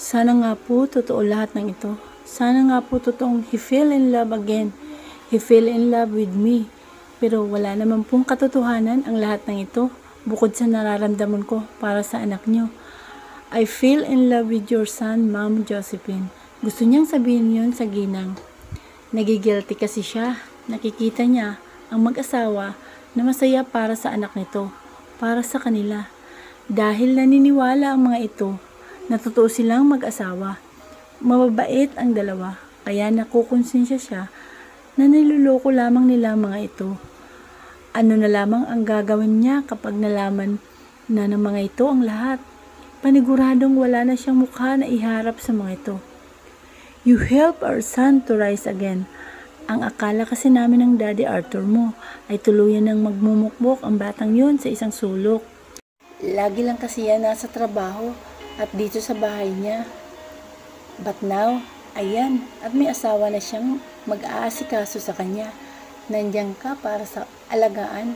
Sana nga po totoo lahat ng ito. Sana nga po totoong he fell in love again. He fell in love with me. Pero wala naman pong katotohanan ang lahat ng ito bukod sa nararamdaman ko para sa anak niyo. I fell in love with your son, Ma'am Josephine. Gusto niyang sabihin yon sa ginang. Nagigilty kasi siya. Nakikita niya ang mag-asawa na masaya para sa anak nito, para sa kanila. Dahil naniniwala ang mga ito na totoo silang mag-asawa. Mababait ang dalawa, kaya nakukonsensya siya na niloloko lamang nila ang mga ito. Ano na lamang ang gagawin niya kapag nalaman na ng mga ito ang lahat? Paniguradong wala na siyang mukha na iharap sa mga ito. You help our son to rise again. Ang akala kasi namin ng Daddy Arthur mo ay tuluyan ng magmumukbok ang batang yun sa isang sulok. Lagi lang kasi yan nasa trabaho at dito sa bahay niya. But now, ayan, at may asawa na siyang mag-aasikaso sa kanya. Nandiyan ka para sa alagaan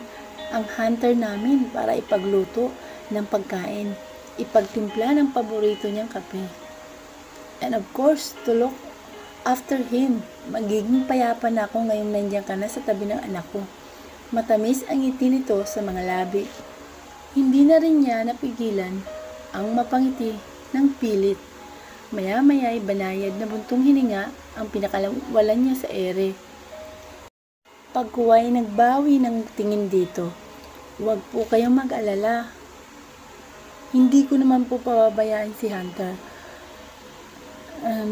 ang hunter namin para ipagluto ng pagkain, ipagtimpla ng paborito niyang kape. And of course, to look after him. Magiging payapa na ako ngayong nandiyan ka na sa tabi ng anak ko. Matamis ang ngiti nito sa mga labi. Hindi na rin niya napigilan ang mapangiti ng pilit. Maya-maya ay banayad na buntong hininga ang pinakawalan niya sa ere. Pagkuway nagbawi ng tingin dito. Huwag po kayong mag-alala. Hindi ko naman po pababayaan si Hunter.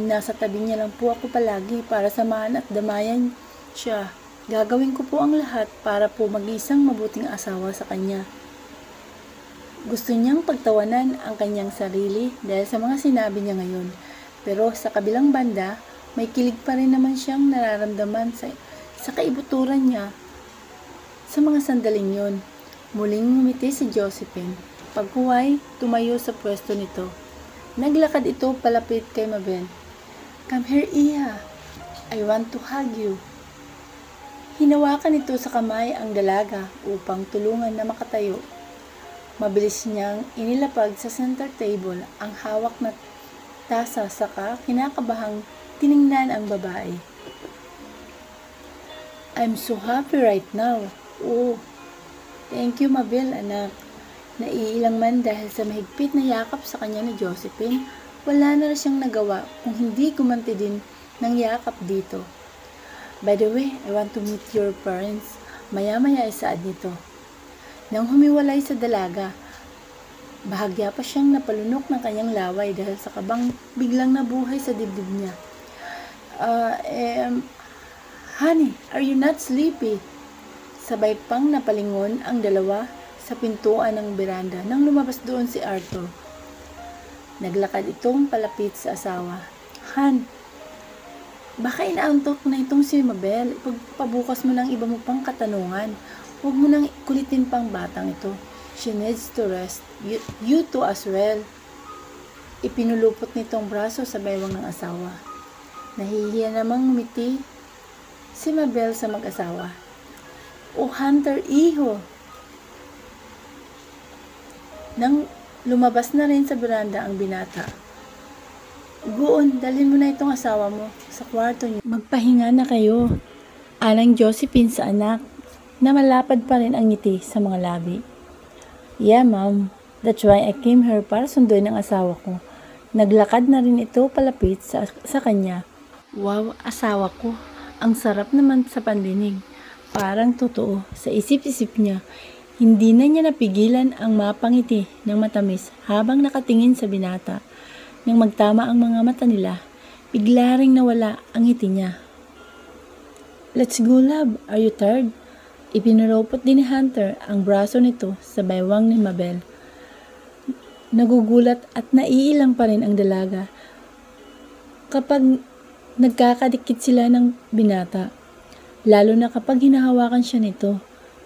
Nasa tabi niya lang po ako palagi para samahan at damayan siya. Gagawin ko po ang lahat para po mag-isang mabuting asawa sa kanya. Gusto niyang pagtawanan ang kanyang sarili dahil sa mga sinabi niya ngayon. Pero sa kabilang banda, may kilig pa rin naman siyang nararamdaman sa kaibuturan niya. Sa mga sandaling yun, muling ngumiti si Josephine. Pagkuway, tumayo sa pwesto nito. Naglakad ito palapit kay Mabel. Come here, Iha. I want to hug you. Hinawakan ito sa kamay ang dalaga upang tulungan na makatayo. Mabilis niyang inilapag sa center table ang hawak na tasa saka kinakabahang tiningnan ang babae. I'm so happy right now. Oh, thank you Mabel anak. Naiilang man dahil sa mahigpit na yakap sa kanya ni Josephine, wala na siyang nagawa kung hindi gumanti din ng yakap dito. By the way, I want to meet your parents. Maya-maya ay saad nito. Nang humiwalay sa dalaga, bahagya pa siyang napalunok ng kanyang laway dahil sa kabang biglang nabuhay sa dibdib niya. Honey, are you not sleepy? Sabay pang napalingon ang dalawa sa pintuan ng beranda nang lumabas doon si Arthur. Naglakad itong palapit sa asawa. Han, baka inaantok na itong si Mabel. Ipagpabukas mo ng iba mo pang katanungan. Huwag mo nang kulitin pang batang ito. She needs to rest. You too as well. Ipinulupot nitong braso sa baywang ng asawa. Nahihiya namang ngumiti si Mabel sa mag-asawa. O Hunter, iho! Nang lumabas na rin sa beranda ang binata. Goon, dalhin mo na itong asawa mo sa kwarto niyo. Magpahinga na kayo. Alang Josephine sa anak na malapad pa rin ang ngiti sa mga labi. Yeah, ma'am. That's why I came here para sunduin ang asawa ko. Naglakad na rin ito palapit sa kanya. Wow, asawa ko. Ang sarap naman sa pandinig. Parang totoo. Sa isip-isip niya, hindi na niya napigilan ang mapangiti ng matamis habang nakatingin sa binata. Nang magtama ang mga mata nila, bigla ring nawala ang ngiti niya. Let's go, love. Are you tired? Ipinaropot din ni Hunter ang braso nito sa baywang ni Mabel. Nagugulat at naiilang pa rin ang dalaga kapag nagkakadikit sila ng binata. Lalo na kapag hinahawakan siya nito.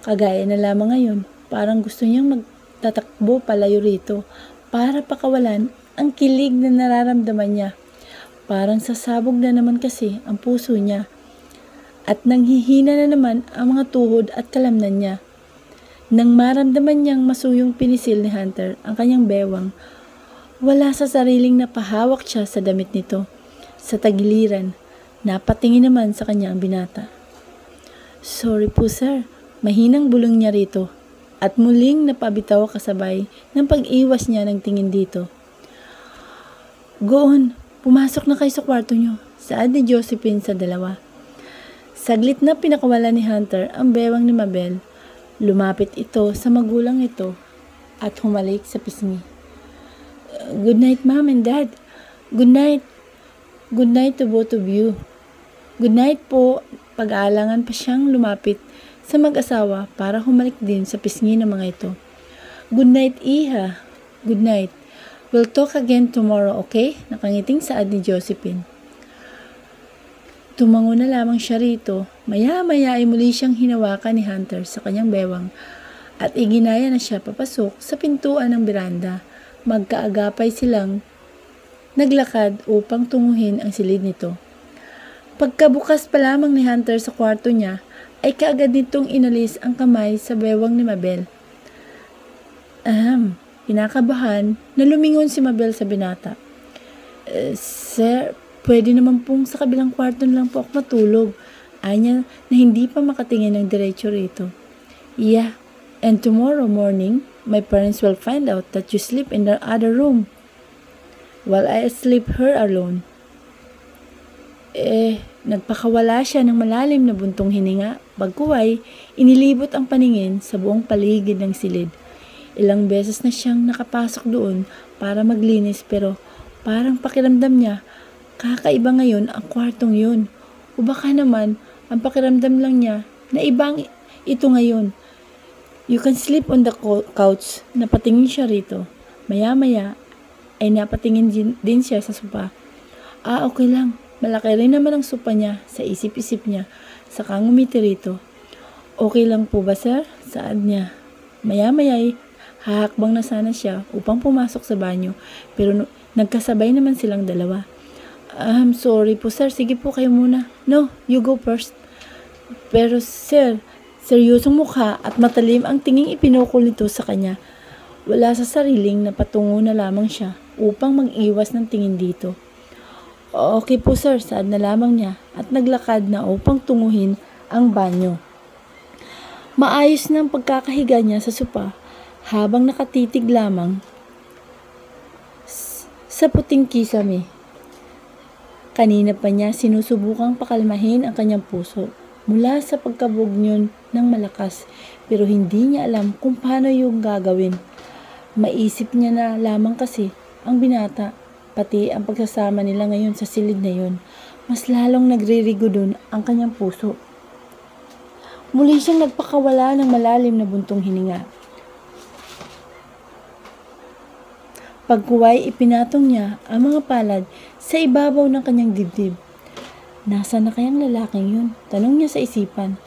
Kagaya na lamang ngayon, parang gusto niyang magtatakbo palayo rito para pakawalan ang kilig na nararamdaman niya. Parang sasabog na naman kasi ang puso niya. At nanghihina na naman ang mga tuhod at kalamnan niya. Nang maramdaman niyang masuyong pinisil ni Hunter ang kanyang bewang, Wala sa sariling napahawak siya sa damit nito. Sa tagiliran, napatingin naman sa kanya ang binata. Sorry po sir, mahinang bulong niya rito. At muling napabitaw kasabay ng pag-iwas niya ng tingin dito. Go on, pumasok na kayo sa kwarto niyo, saad ni Josephine sa dalawa. Saglit na pinakawala ni Hunter ang bewang ni Mabel. Lumapit ito sa magulang ito at humalik sa pisngi. Good night, Mom and Dad. Good night. Good night to both of you. Good night po. Pag-aalangan pa siyang lumapit sa mag-asawa para humalik din sa pisngi ng mga ito. Good night, Iha. Good night. We'll talk again tomorrow, okay? Nakangiting saad ni Josephine. Tumango na lamang siya rito. Maya-maya ay muli siyang hinawakan ni Hunter sa kanyang bewang at iginaya na siya papasok sa pintuan ng beranda. Magkaagapay silang naglakad upang tunguhin ang silid nito. Pagkabukas pa lamang ni Hunter sa kwarto niya, ay kaagad nitong inalis ang kamay sa bewang ni Mabel. Kinakabahan na lumingon si Mabel sa binata. Sir, pwede naman pong sa kabilang kwarto na lang po ako matulog. Anya na hindi pa makatingin ng diretso rito. Yeah, and tomorrow morning, my parents will find out that you sleep in the other room while I sleep here alone. Nagpakawala siya ng malalim na buntong hininga. Bagkuway, inilibot ang paningin sa buong paligid ng silid. Ilang beses na siyang nakapasok doon para maglinis pero parang pakiramdam niya, kakaiba ngayon ang kwartong yun. O baka naman, ang pakiramdam lang niya na ibang ito ngayon. You can sleep on the couch. Napatingin siya rito. Maya-maya ay napatingin din siya sa sopa. Okay lang. Malaki rin naman ang sopa niya sa isip-isip niya. Saka ngumiti rito. Okay lang po ba sir? Saad niya. Maya-maya ay hahakbang na sana siya upang pumasok sa banyo. Pero nagkasabay naman silang dalawa. I'm sorry po sir. Sige po kayo muna. No, you go first. Pero sir, seryosong mukha at matalim ang tinging ipinukol nito sa kanya. Wala sa sariling napatungo na lamang siya upang mag-iwas ng tingin dito. Okay po sir, saad na lamang niya at naglakad na upang tunguhin ang banyo. Maayos na ang pagkakahiga niya sa sopa habang nakatitig lamang sa puting kisame. Kanina pa niya sinusubukang pakalmahin ang kanyang puso mula sa pagkabugnyon ng malakas pero hindi niya alam kung paano yung gagawin. Maisip niya na lamang kasi ang binata pati ang pagsasama nila ngayon sa silid na yun. Mas lalong nagririgo dun ang kanyang puso. Muli siyang nagpakawala ng malalim na buntong hininga. Pagkuway, ipinatong niya ang mga palad sa ibabaw ng kanyang dibdib. Nasa na kayang lalaking yun? Tanong niya sa isipan.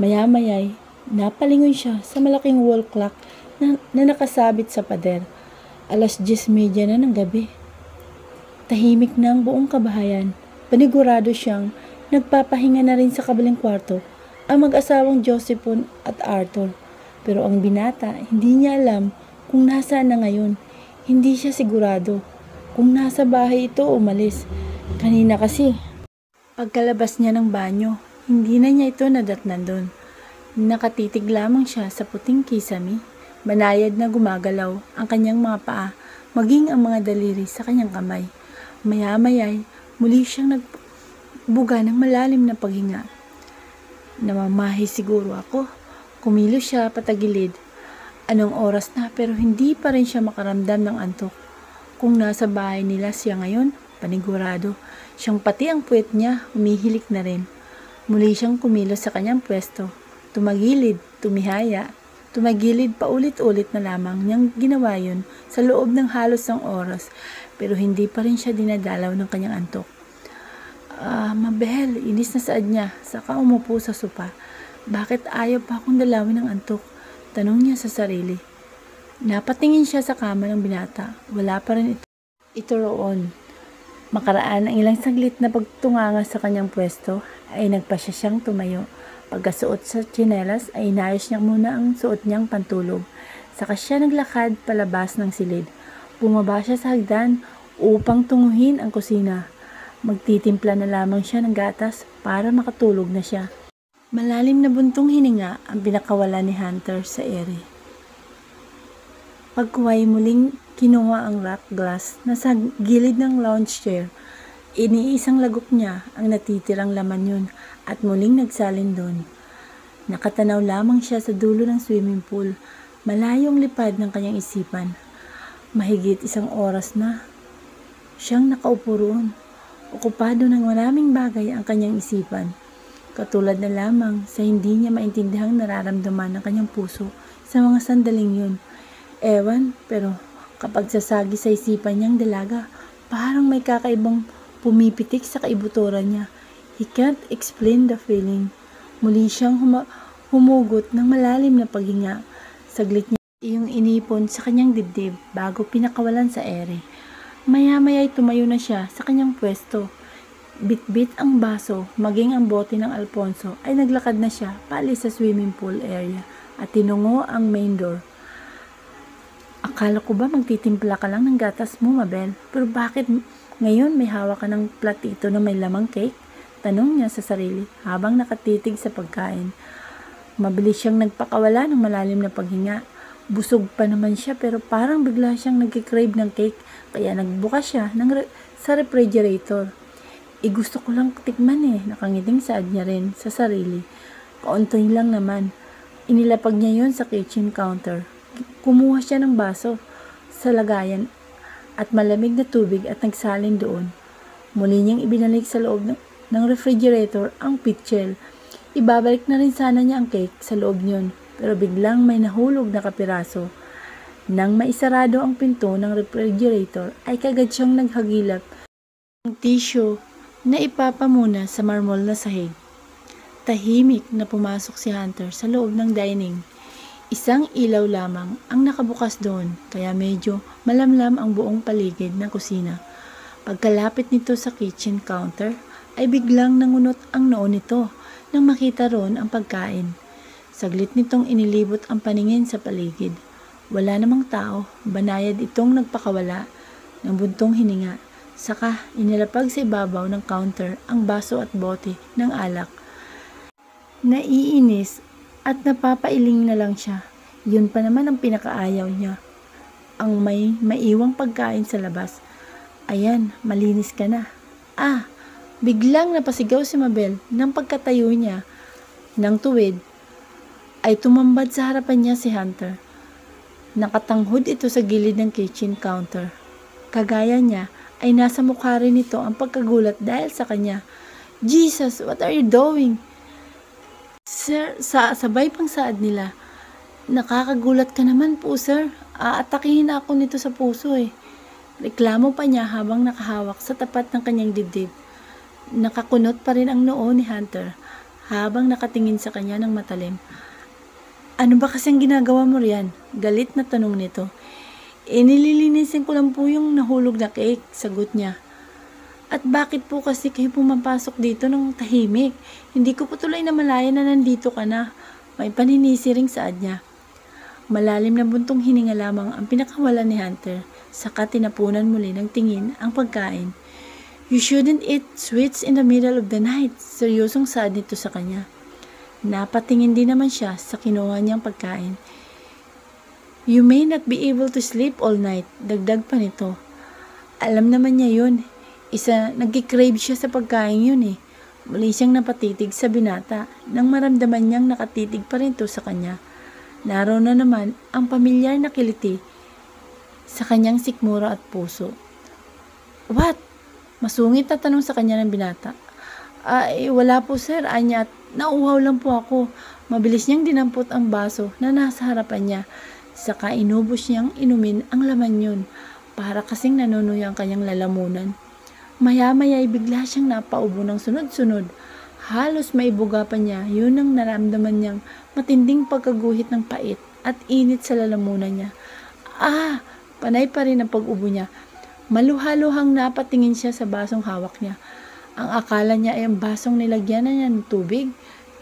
Maya-maya'y napalingon siya sa malaking wall clock na nakasabit sa pader. 10:30 na ng gabi. Tahimik na ang buong kabahayan. Panigurado siyang nagpapahinga na rin sa kabilang kwarto ang mag-asawang Josephine at Arthur. Pero ang binata, hindi niya alam kung nasaan na ngayon. Hindi siya sigurado kung nasa bahay ito o umalis. Kanina kasi, pagkalabas niya ng banyo, hindi na niya ito nadatnan doon. Nakatitig lamang siya sa puting kisame. Banayad na gumagalaw ang kanyang mga paa, maging ang mga daliri sa kanyang kamay. Maya-maya'y muli siyang nagbuga ng malalim na paghinga. Namamahi siguro ako. Kumilos siya patagilid. Anong oras na pero hindi pa rin siya makaramdam ng antok. Kung nasa bahay nila siya ngayon, panigurado. Siyang pati ang puwet niya humihilik na rin. Muli siyang kumilos sa kanyang pwesto. Tumagilid, tumihaya. Tumagilid paulit-ulit na lamang niyang ginawa yun sa loob ng halos ng oras. Pero hindi pa rin siya dinadalaw ng kanyang antok. Mabel, inis na saad niya, saka umupo sa sopa. Bakit ayaw pa akong dalawin ng antok? Tanong niya sa sarili. Napatingin siya sa kama ng binata. Wala pa rin ito roon. Makaraan ang ilang saglit na pagtunganga sa kanyang pwesto, ay nagpasya siyang tumayo. Pagkasuot sa tsinelas, ay inayos niya muna ang suot niyang pantulog. Saka siya naglakad palabas ng silid. Bumaba siya sa hagdan upang tunguhin ang kusina. Magtitimpla na lamang siya ng gatas para makatulog na siya. Malalim na buntong hininga ang pinakawala ni Hunter sa ere. Pagkuhay muling kinuha ang rock glass na sa gilid ng lounge chair. Iniisang lagok niya ang natitirang laman yun at muling nagsalin doon. Nakatanaw lamang siya sa dulo ng swimming pool, malayong lipad ng kanyang isipan. Mahigit 1 oras na siyang nakaupo roon. Okupado ng maraming bagay ang kanyang isipan. Katulad na lamang sa hindi niya maintindihang nararamdaman ng kanyang puso sa mga sandaling yun. Ewan, pero kapag sasagi sa isipan niyang dalaga, parang may kakaibang pumipitik sa kaibuturan niya. He can't explain the feeling. Muli siyang humugot ng malalim na paghinga. Saglit niya iyong inipon sa kanyang dibdib bago pinakawalan sa ere. Maya-maya'y tumayo na siya sa kanyang pwesto. Bit-bit ang baso, maging ang bote ng Alfonso ay naglakad na siya paalis sa swimming pool area at tinungo ang main door. Akala ko ba magtitimpla ka lang ng gatas mo, Mabel? Pero bakit ngayon may hawak ka ng platito na may lamang cake? Tanong niya sa sarili habang nakatitig sa pagkain. Mabilis siyang nagpakawala ng malalim na paghinga. Busog pa naman siya pero parang bigla siyang nagkikrave ng cake kaya nagbukas siya sa refrigerator. Gusto ko lang tikman nakangiting saad niya rin sa sarili. Kaunti lang naman. Inilapag niya yon sa kitchen counter. Kumuha siya ng baso sa lagayan at malamig na tubig at nagsalin doon. Muli niyang ibinalik sa loob ng refrigerator ang pitchel. Ibabalik na rin sana niya ang cake sa loob niyon. Pero biglang may nahulog na kapiraso. Nang maisarado ang pinto ng refrigerator ay kagad siyang naghagilap ng tissue na ipapamuna sa marmol na sahig. Tahimik na pumasok si Hunter sa loob ng dining. Isang ilaw lamang ang nakabukas doon kaya medyo malamlam ang buong paligid ng kusina. Pagkalapit nito sa kitchen counter ay biglang nangunot ang noo nito nang makita roon ang pagkain. Saglit nitong inilibot ang paningin sa paligid. Wala namang tao, banayad itong nagpakawala ng buntong hininga. Saka inilapag sa ibabaw ng counter ang baso at bote ng alak. Naiinis at napapailing na lang siya. Yun pa naman ang pinakaayaw niya. Ang may maiwang pagkain sa labas. Ayan, malinis ka na. Biglang napasigaw si Mabel nang pagkatayo niya ng tuwid ay tumambad sa harapan niya si Hunter. Nakatanghod ito sa gilid ng kitchen counter. Kagaya niya ay nasa mukha rin nito ang pagkagulat dahil sa kanya. Jesus, what are you doing? Sir, sabay pang saad nila. Nakakagulat ka naman po, sir. Aatakihin ako nito sa puso Reklamo pa niya habang nakahawak sa tapat ng kanyang dibdib. Nakakunot pa rin ang noo ni Hunter habang nakatingin sa kanya ng matalim. Ano ba kasing ginagawa mo riyan? Galit na tanong nito. Nililinisin ko lang po yung nahulog na cake, sagot niya. At bakit po kasi kayo pumapasok dito ng tahimik? Hindi ko po tuloy na malaya na nandito ka na. May paninisiring saad niya. Malalim na buntong hininga lamang ang pinakawala ni Hunter, saka tinapunan muli ng tingin ang pagkain. You shouldn't eat sweets in the middle of the night. Seryosong saad nito sa kanya. Napatingin din naman siya sa kinuha niyang pagkain. You may not be able to sleep all night, dagdag pa nito. Alam naman niya yun. Nagkikrave siya sa pagkain yun Muli siyang napatitig sa binata nang maramdaman niyang nakatitig pa rin to sa kanya. Naroon na naman ang pamilyar na kiliti sa kanyang sikmura at puso. What? Masungit na tanong sa kanya ng binata. Wala po sir, anya at nauuhaw lang po ako. Mabilis niyang dinampot ang baso na nasa harapan niya. Saka inubos niyang inumin ang laman yun. Para kasing nanunuyo ang kanyang lalamunan. Maya-maya ay bigla siyang napaubo ng sunod-sunod. Halos maibuga pa niya, yun ang naramdaman niyang matinding pagkaguhit ng pait at init sa lalamunan niya. Panay pa rin ang pag-ubo niya. Maluhaluhang napatingin siya sa basong hawak niya. Ang akala niya ay ang basong nilagyan na niya ng tubig.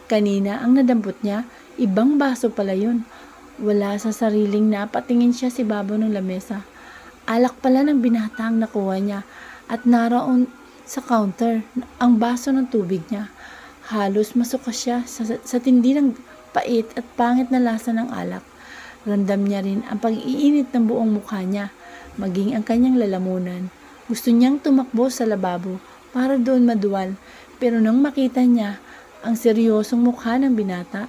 Kanina ang nadampot niya, ibang baso pala yun. Wala sa sariling napatingin siya sa ibabaw ng lamesa. Alak pala ng binata ang nakuha niya at naroon sa counter ang baso ng tubig niya. Halos masuka siya sa tindi ng pait at pangit na lasa ng alak. Ramdam niya rin ang pag-iinit ng buong mukha niya, maging ang kanyang lalamunan. Gusto niyang tumakbo sa lababo para doon maduwal, pero nang makita niya ang seryosong mukha ng binata,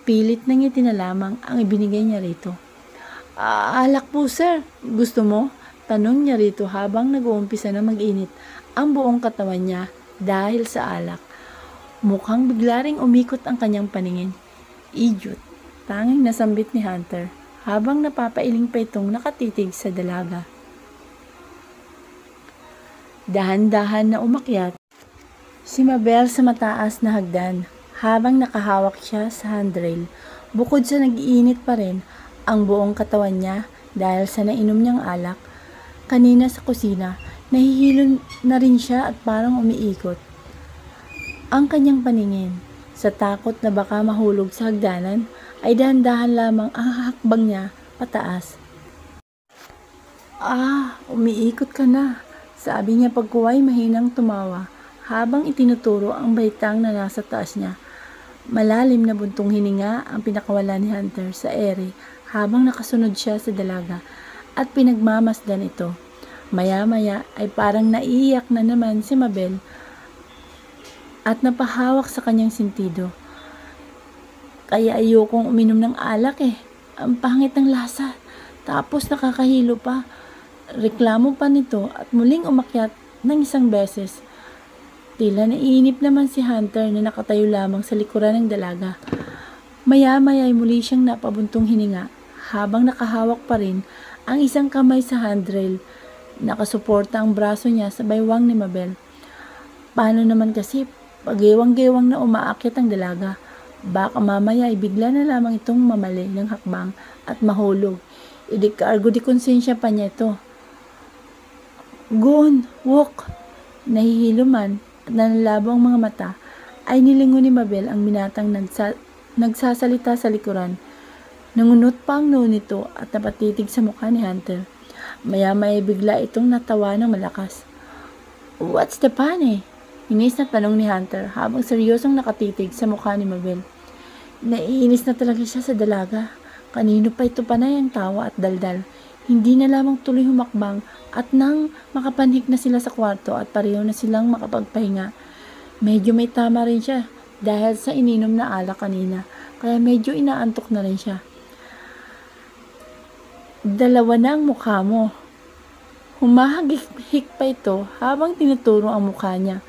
pilit nang ngiti na lamang ang ibinigay niya rito. Alak po sir, gusto mo? Tanong niya rito habang nag-uumpisa na mag-init ang buong katawan niya dahil sa alak. Mukhang bigla ring umikot ang kanyang paningin. Idiot, tanging nasambit ni Hunter habang napapailing pa itong nakatitig sa dalaga. Dahan-dahan na umakyat si Mabel sa mataas na hagdan habang nakahawak siya sa handrail. Bukod sa nag-iinit pa rin ang buong katawan niya dahil sa nainom niyang alak, kanina sa kusina, nahihilo na rin siya at parang umiikot ang kanyang paningin. Sa takot na baka mahulog sa hagdanan, ay dahan-dahan lamang ang hakbang niya pataas. Umiikot ka na, sabi niya pagkuway mahinang tumawa habang itinuturo ang baitang na nasa taas niya. Malalim na buntong hininga ang pinakawala ni Hunter sa ere habang nakasunod siya sa dalaga at pinagmamasdan ito. Maya-maya ay parang naiiyak na naman si Mabel at napahawak sa kanyang sentido. Kaya ayokong uminom ng alak Ang pangit ng lasa. Tapos nakakahilo pa. Reklamo pa nito at muling umakyat ng isang beses. Tila naiinip naman si Hunter na nakatayo lamang sa likuran ng dalaga. Maya-maya ay muli siyang napabuntong hininga habang nakahawak pa rin ang isang kamay sa handrail. Nakasuporta ang braso niya sa baywang ni Mabel. Paano naman kasi pag-gewang-gewang na umaakyat ang dalaga? Baka mamaya ay bigla na lamang itong mamali ng hakbang at mahulog. Idikargo di konsensya pa niya ito. Go on, walk! Nahihilo man at nanlalabo ang mga mata, ay nilingon ni Mabel ang binatang nagsasalita sa likuran. Nangunot pa ang noo nito at napatitig sa mukha ni Hunter. Maya-maya bigla itong natawa ng malakas. What's the funny? Inis na tanong ni Hunter habang seryosong nakatitig sa mukha ni Mabel. Naiinis na talaga siya sa dalaga. Kanino pa ito panay ang tawa at daldal. Hindi na lamang tuloy humakbang at nang makapanhik na sila sa kwarto at pareho na silang makapagpahinga. Medyo may tama rin siya dahil sa ininom na alak kanina, kaya medyo inaantok na rin siya. Dalawa na ang mukha mo. Humahagik pa ito habang tinuturo ang mukha niya.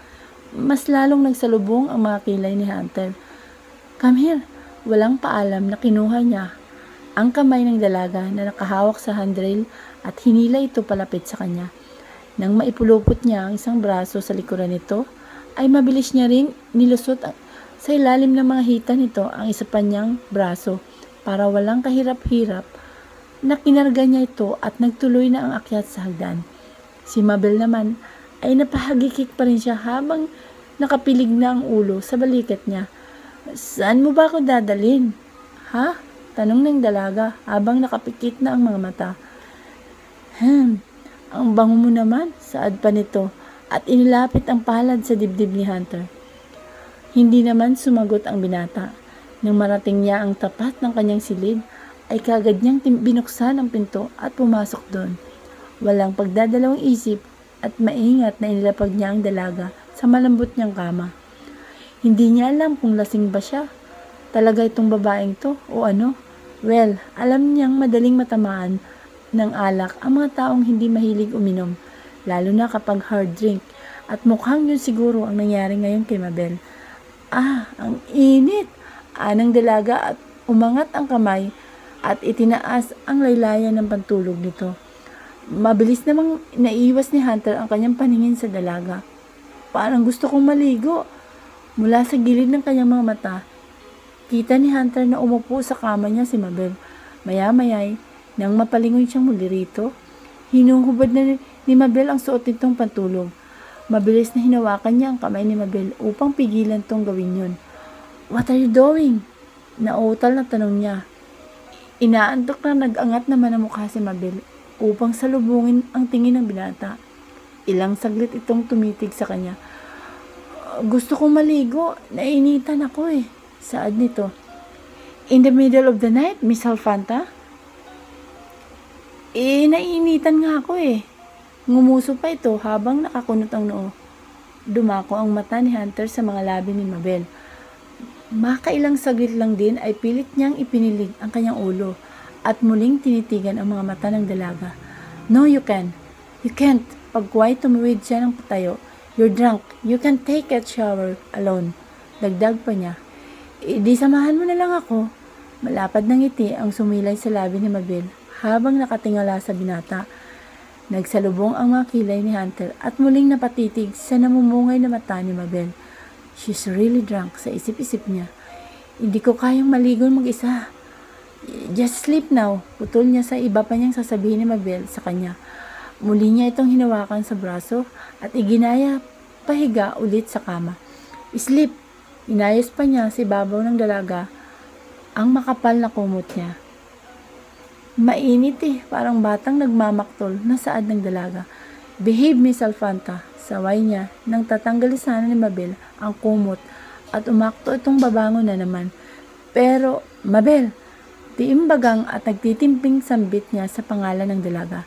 Mas lalong nagsalubong ang mga kilay ni Hunter. Come here. Walang paalam na kinuha niya ang kamay ng dalaga na nakahawak sa handrail at hinila ito palapit sa kanya. Nang maipulupot niya ang isang braso sa likuran nito, ay mabilis niya ring nilusot sa ilalim ng mga hita nito ang isa pa niyang braso para walang kahirap-hirap na kinarga niya ito at nagtuloy na ang akyat sa hagdan. Si Mabel naman ay napahagikik pa rin siya habang nakapilig na ang ulo sa balikat niya. Saan mo ba ako dadalhin? Ha? Tanong ng dalaga habang nakapikit na ang mga mata. Ang bango mo naman, saad pa nito at inilapit ang palad sa dibdib ni Hunter. Hindi naman sumagot ang binata. Nang marating niya ang tapat ng kanyang silid, ay kagad niyang binuksan ang pinto at pumasok doon. Walang pagdadalawang isip at maingat na inilapag niya ang dalaga sa malambot niyang kama. Hindi niya alam kung lasing ba siya. Talaga itong babaeng to o ano? Well, alam niyang madaling matamaan ng alak ang mga taong hindi mahilig uminom, lalo na kapag hard drink, at mukhang yun siguro ang nangyari ngayon kay Mabel. Ang init! Anang dalaga at umangat ang kamay at itinaas ang laylayan ng pantulog nito. Mabilis namang naiwas ni Hunter ang kanyang paningin sa dalaga. Parang gusto kong maligo. Mula sa gilid ng kanyang mga mata, kita ni Hunter na umupo sa kama niya si Mabel. Maya-mayay, nang mapalingon siyang muli rito, hinuhubad na ni Mabel ang suot nitong pantulog. Mabilis na hinawakan niya ang kamay ni Mabel upang pigilan tong gawin yun. What are you doing? Nauutal na tanong niya. Inaantok na nag-angat naman ang mukha si Mabel. upang salubungin ang tingin ng binata. Ilang saglit itong tumitig sa kanya. Gusto kong maligo, nainitan ako eh. Saad nito. In the middle of the night, Miss Alfanta? Nainitan nga ako eh. Ngumuso pa ito habang nakakunot ang noo. Dumako ang mata ni Hunter sa mga labi ni Mabel. Makailang saglit lang din ay pilit niyang ipinilig ang kanyang ulo at muling tinitigan ang mga mata ng dalaga. No, you can. You can't. Pagkuway tumuwid siya ng patayo. You're drunk. You can take a shower alone. Dagdag pa niya. Di samahan mo na lang ako. Malapad ng ngiti ang sumilay sa labi ni Mabel habang nakatingala sa binata. Nagsalubong ang mga kilay ni Hunter at muling napatitig sa namumungay na mata ni Mabel. She's really drunk, sa isip-isip niya. Hindi ko kayang maligo mag-isa. Just sleep now. Putol niya sa iba pa niyang sasabihin ni Mabel sa kanya. Muli niya itong hinawakan sa braso at iginaya pahiga ulit sa kama. Sleep. Inayos pa niya sa ibabaw ng dalaga ang makapal na kumot niya. Mainit eh, parang batang nagmamaktol na saad ng dalaga. Behave, Miss Alfanta, saway niya nang tatanggalin sana ni Mabel ang kumot at umakto itong babangon na naman. Pero, Mabel, tiimbagang at nagtitimping sambit niya sa pangalan ng dalaga.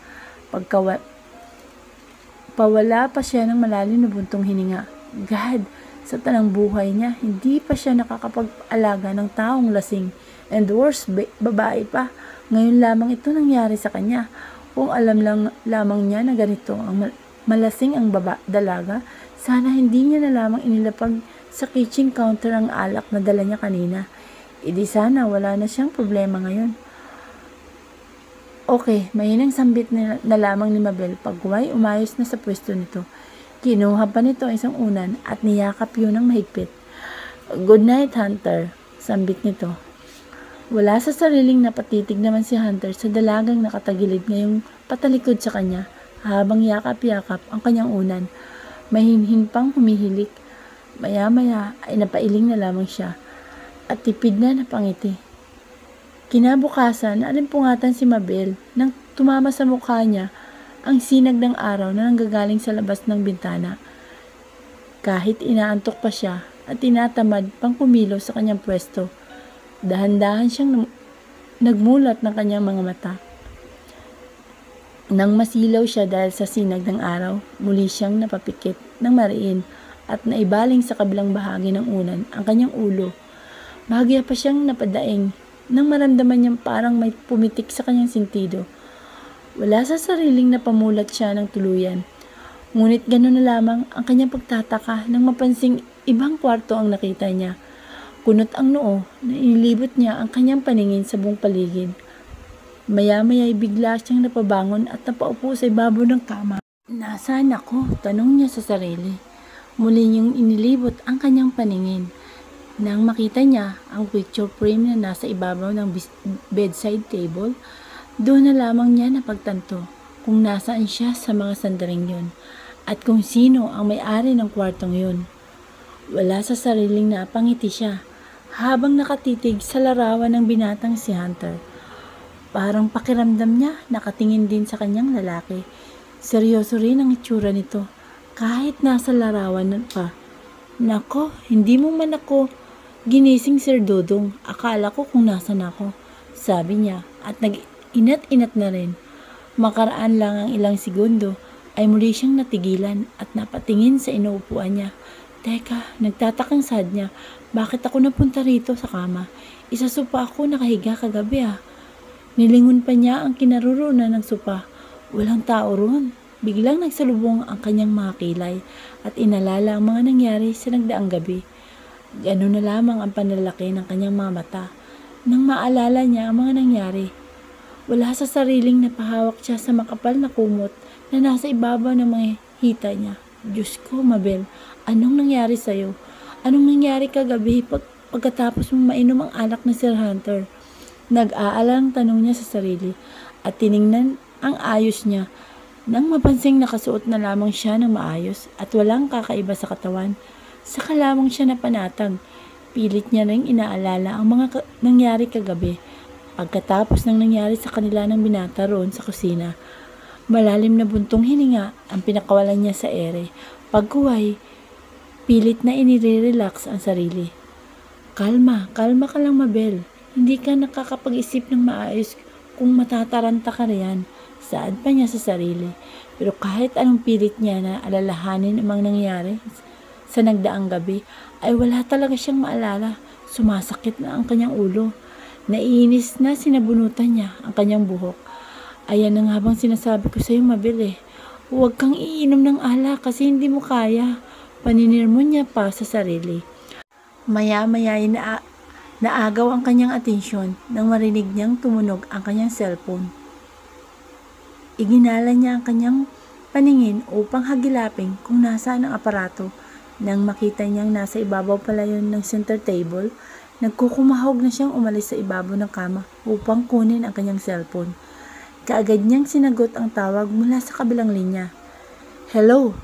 Pawala pa siya ng malalim na buntong hininga. God, sa tanang buhay niya, hindi pa siya nakakapag-alaga ng taong lasing. And worse, babae pa. Ngayon lamang ito nangyari sa kanya. Kung alam lang lamang niya na ganito ang malasing ang dalaga, sana hindi niya na lamang inilapag sa kitchen counter ang alak na dala niya kanina. Idi sana wala na siyang problema ngayon. Okay, mahinang sambit na lamang ni Mabel pagkuway umayos na sa pwesto nito. Kinuha pa nito ang isang unan at niyakap yun ng mahigpit. Good night, Hunter, sambit nito. Wala sa sariling napatitig naman si Hunter sa dalagang nakatagilid ngayong patalikod sa kanya habang yakap-yakap ang kanyang unan. Mahinhin pang humihilik. Maya-maya ay napailing na lamang siya at tipid na napangiti. Kinabukasan, alimpungatan si Mabel nang tumama sa mukha niya ang sinag ng araw na nanggagaling sa labas ng bintana. Kahit inaantok pa siya at tinatamad pang kumilos sa kanyang pwesto, dahan-dahan siyang nagmulat ng kanyang mga mata. Nang masilaw siya dahil sa sinag ng araw, muli siyang napapikit ng mariin at naibaling sa kabilang bahagi ng unan ang kanyang ulo. Bahagya pa siyang napadaing nang maramdaman niyang parang may pumitik sa kanyang sentido. Wala sa sariling napamulat siya ng tuluyan. Ngunit gano'n na lamang ang kanyang pagtataka nang mapansing ibang kwarto ang nakita niya. Kunot ang noo na inilibot niya ang kanyang paningin sa buong paligid. Maya-maya ay bigla siyang napabangon at napaupo sa ibabaw ng kama. Nasaan ako? Tanong niya sa sarili. Muli niyang inilibot ang kanyang paningin. Nang makita niya ang picture frame na nasa ibabaw ng bedside table, doon na lamang niya napagtanto kung nasaan siya sa mga sandaling yun at kung sino ang may-ari ng kwartong yun. Wala sa sariling napangiti siya habang nakatitig sa larawan ng binatang si Hunter. Parang pakiramdam niya nakatingin din sa kanyang lalaki. Seryoso rin ang itsura nito kahit nasa larawan pa. Nako, hindi mo man ako ginising, Sir Dodong. Akala ko kung nasan ako, sabi niya at nag-inat-inat na rin. Makaraan lang ang ilang segundo ay muli siyang natigilan at napatingin sa inuupuan niya. Teka, nagtatakang sad niya. Bakit ako napunta rito sa kama? Isa sopa ako nakahiga kagabi ah. Nilingon pa niya ang kinaroroonan ng sopa. Walang tao roon. Biglang nagsalubong ang kanyang mga kilay at inalala ang mga nangyari sa nagdaang gabi. Gano'n na lamang ang panlalaki ng kanyang mga mata nang maalala niya ang mga nangyari. Wala sa sariling napahawak siya sa makapal na kumot na nasa ibabaw ng mga hita niya. Diyos ko, Mabel, anong nangyari sa'yo? Anong nangyari kagabi pagkatapos mong mainom ang alak ni Sir Hunter? Nag-aalalang tanong niya sa sarili at tiningnan ang ayos niya nang mapansing nakasuot na lamang siya ng maayos at walang kakaiba sa katawan. Saka lamang siya napanatag. Pilit niya ring inaalala ang mga nangyari kagabi pagkatapos ng nangyari sa kanila ng binata roon sa kusina. Malalim na buntong hininga ang pinakawalan niya sa ere. Pagkuway, pilit na inire-relax ang sarili. Kalma ka lang, Mabel. Hindi ka nakakapag-isip ng maayos kung matataranta ka riyan. Saad pa niya sa sarili. Pero kahit anong pilit niya na alalahanin ang mga nangyari sa nagdaang gabi, ay wala talaga siyang maalala. Sumasakit na ang kanyang ulo. Naiinis na sinabunutan niya ang kanyang buhok. Ayan na nga bang sinasabi ko sa iyo, Mabel. Huwag kang iinom ng alak kasi hindi mo kaya. Paninirmon niya pa sa sarili. Maya-maya ay naagaw ang kanyang atensyon nang marinig niyang tumunog ang kanyang cellphone. Iginala niya ang kanyang paningin upang hagilapin kung nasaan ang aparato. Nang makita niyang nasa ibabaw pala yun ng center table, nagkukumahog na siyang umalis sa ibabaw ng kama upang kunin ang kanyang cellphone. Kaagad niyang sinagot ang tawag mula sa kabilang linya. Hello?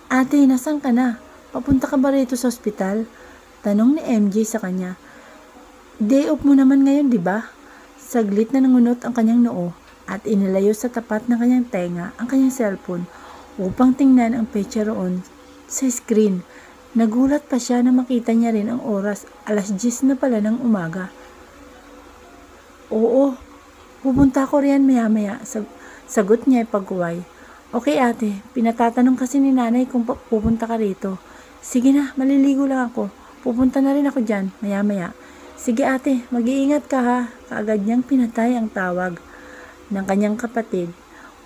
Ate, nasan ka na? Papunta ka ba rito sa ospital? Tanong ni MJ sa kanya. Day off mo naman ngayon, di ba? Saglit na nangunot ang kanyang noo at inilayo sa tapat ng kanyang tenga ang kanyang cellphone upang tingnan ang petsa roon sa screen. Nagulat pa siya na makita niya rin ang oras, 10:00 na pala ng umaga. Oo, pupunta ko riyan maya-maya, sagot niya ay pagkuway. Okay ate, pinatatanong kasi ni nanay kung pupunta ka rito. Sige na, maliligo lang ako. Pupunta na rin ako dyan, maya-maya. Sige ate, mag-iingat ka ha. Kaagad niyang pinatay ang tawag ng kanyang kapatid.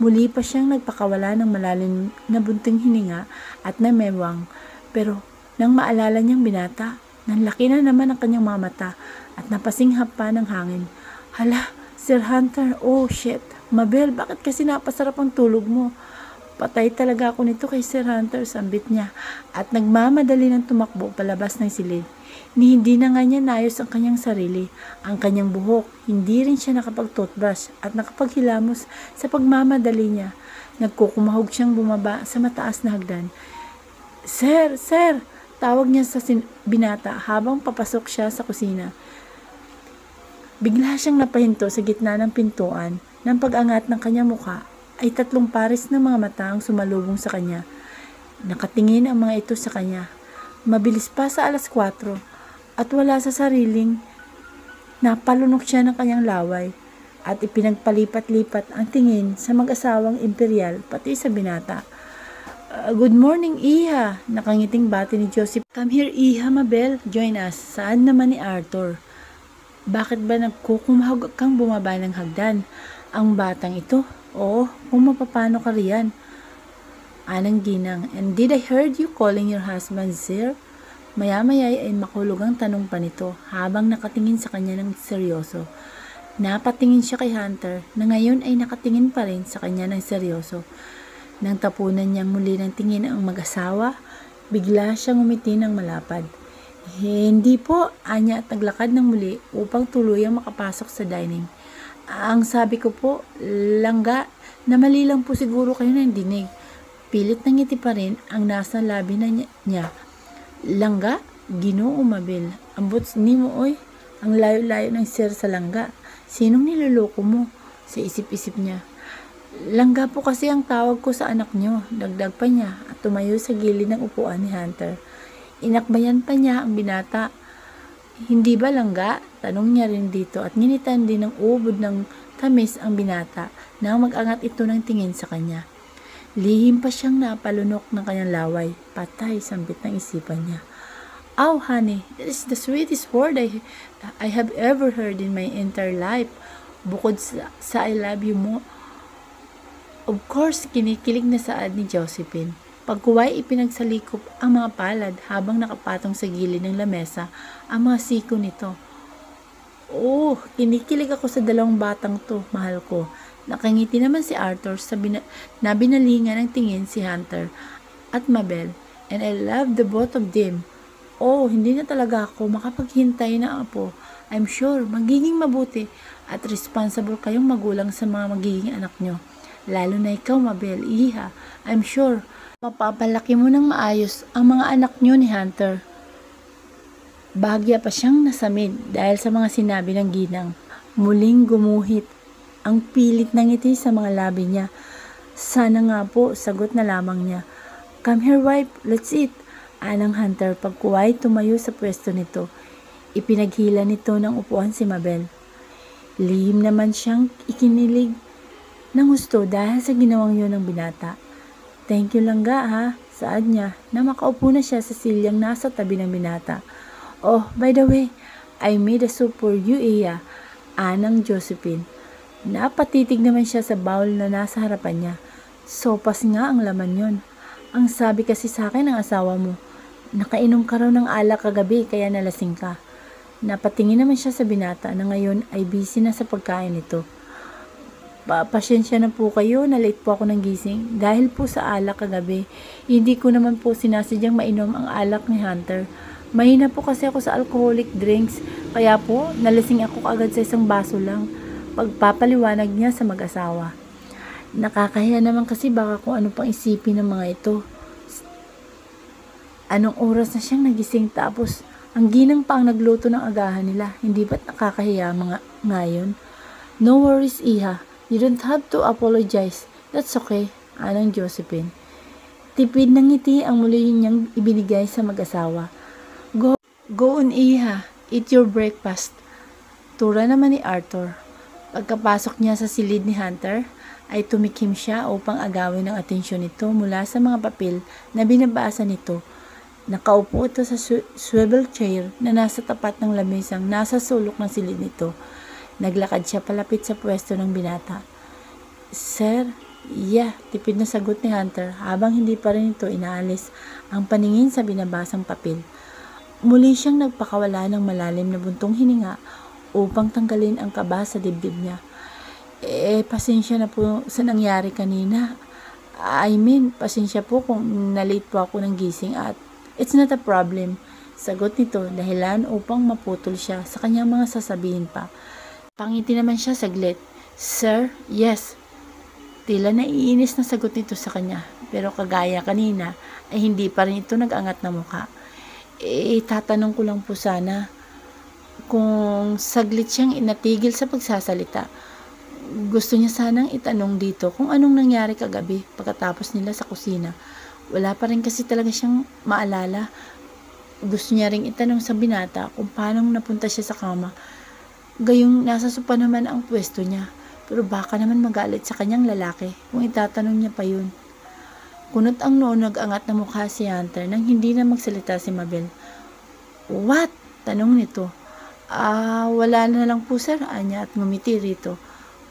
Muli pa siyang nagpakawala ng malalim na bunting hininga at namewang. Pero nang maalala niyang binata, nanlaki na naman ang kanyang mga mata at napasinghap pa ng hangin. Hala, Sir Hunter, oh shit. Mabel, bakit kasi napasarap ang tulog mo? Patay talaga ako nito kay Sir Hunter, sambit niya at nagmamadali ng tumakbo palabas ng silid. Ni hindi na nga niya naayos ang kanyang sarili, ang kanyang buhok. Hindi rin siya nakapag-toothbrush at nakapaghilamos sa pagmamadali niya. Nagkukumahog siyang bumaba sa mataas na hagdan. Sir! Sir! Tawag niya sa binata habang papasok siya sa kusina. Bigla siyang napahinto sa gitna ng pintuan. Nang pag-angat ng kanyang mukha ay 3 pares ng mga mata ang sumalubong sa kanya. Nakatingin ang mga ito sa kanya. Mabilis pa sa 4:00 at wala sa sariling napalunok siya ng kanyang laway at ipinagpalipat-lipat ang tingin sa mag-asawang imperial pati sa binata. Good morning, Iha! Nakangiting bati ni Joseph. Come here, Iha, Mabel. Join us. Saan naman ni Arthur? Bakit ba nagkukumahog kang bumaba ng hagdan? Ang batang ito? Oo, kung mapapano ka riyan. Anang ginang, and did I heard you calling your husband, sir? Maya-maya ay makulog ang tanong pa nito habang nakatingin sa kanya ng seryoso. Napatingin siya kay Hunter na ngayon ay nakatingin pa rin sa kanya ng seryoso. Nang tapunan niyang muli ng tingin ang mag-asawa, bigla siyang umiti ng malapad. Hindi po, anya at naglakad ng muli upang tuluyang makapasok sa dining. Ang sabi ko po, langga, na mali lang po siguro kayo ng dinig. Pilit ng ngiti pa rin ang nasa labi na niya. Langga? Ginoo, Mabel. Ambot ni mo, oy. Ang layo-layo ng sir sa langga. Sinong niloloko mo? Sa isip-isip niya. Langga po kasi ang tawag ko sa anak nyo. Dagdag pa niya at tumayo sa gilid ng upuan ni Hunter. Inakbayan pa niya ang binata. Hindi ba langga? Tanong niya rin dito at nginitan din ng ubod ng tamis ang binata nang mag-angat ito ng tingin sa kanya. Lihim pa siyang napalunok ng kanyang laway. Patay, sambit ng isipan niya. Oh, honey, that is the sweetest word I have ever heard in my entire life. Bukod sa I love you mo. Of course, kinikilig na saad ni Josephine. Pagkuway, ipinagsalikop ang mga palad habang nakapatong sa gilid ng lamesa ang mga siko nito. Oh, kinikilig ako sa 2 batang to, mahal ko. Nakangiti naman si Arthur na binalingan ng tingin si Hunter at Mabel. And I love the both of them. Oh, hindi na talaga ako makapaghintay na apo. I'm sure magiging mabuti at responsible kayong magulang sa mga magiging anak nyo. Lalo na ikaw, Mabel, Iha. I'm sure mapapalaki mo ng maayos ang mga anak nyo ni Hunter. Bahagya pa siyang nasamid dahil sa mga sinabi ng ginang. Muling gumuhit ang pilit ng ngiti sa mga labi niya. Sana nga po, sagot na lamang niya. Come here wife, let's eat. Anang Hunter pagkuway tumayo sa pwesto nito. Ipinaghila nito ng upuan si Mabel. Lihim naman siyang ikinilig ng gusto dahil sa ginawang yun ng binata. Thank you lang ga ha, saad niya na makaupo na siya sa silyang nasa tabi ng binata. Oh, by the way, I made a soup for you, Iya. Anang Josephine. Napatitig naman siya sa bowl na nasa harapan niya. Sopas nga ang laman yon. Ang sabi kasi sa akin ng asawa mo, nakainom ka raw ng alak kagabi kaya nalasing ka. Napatingin naman siya sa binata na ngayon ay busy na sa pagkain nito. Pasyensya na po kayo na late po ako ng gising dahil po sa alak kagabi. Hindi ko naman po sinasadyang mainom ang alak ni Hunter. Mahina po kasi ako sa alcoholic drinks kaya po nalasing ako agad sa isang baso lang. Pagpapaliwanag niya sa mag-asawa. Nakakahiya naman kasi baka kung ano pang isipin ng mga ito. Anong oras na siyang nagising tapos ang ginang pa ang nagluto ng agahan nila. Hindi ba't nakakahiya mga ngayon? No worries, Iha. You don't have to apologize. That's okay. Anang Josephine. Tipid ng ngiti ang muli niyang ibinigay sa mag-asawa. Go on, Iha. Eat your breakfast. Tura naman ni Arthur. Pagkapasok niya sa silid ni Hunter, ay tumikim siya upang agawin ang atensyon nito mula sa mga papel na binabasa nito. Nakaupo ito sa swivel chair na nasa tapat ng lamesang nasa sulok ng silid nito. Naglakad siya palapit sa pwesto ng binata. Sir, yeah, tipid na sagot ni Hunter habang hindi pa rin ito inaalis ang paningin sa binabasang papel. Muli siyang nagpakawala ng malalim na buntong hininga upang tanggalin ang kaba sa dibdib niya. Pasensya na po sa nangyari kanina. Pasensya po kung nalate po ako ng gising at it's not a problem. Sagot nito dahilan upang maputol siya sa kanyang mga sasabihin pa. Pangiti naman siya saglit. Sir, yes. Tila naiinis na sagot nito sa kanya. Pero kagaya kanina ay hindi pa rin ito nag-angat na mukha. Tatanong ko lang po sana kung saglit siyang inatigil sa pagsasalita. Gusto niya sanang itanong dito kung anong nangyari kagabi pagkatapos nila sa kusina. Wala pa rin kasi talaga siyang maalala. Gusto niya ring itanong sa binata kung paano napunta siya sa kama. Gayong nasa sopa naman ang pwesto niya. Pero baka naman magalit sa kanyang lalaki kung itatanong niya pa yun. Kunot ang noon nag-angat na mukha si Hunter nang hindi na magsalita si Mabel. What? Tanong nito. Wala na lang po sir, anya at ngumiti rito.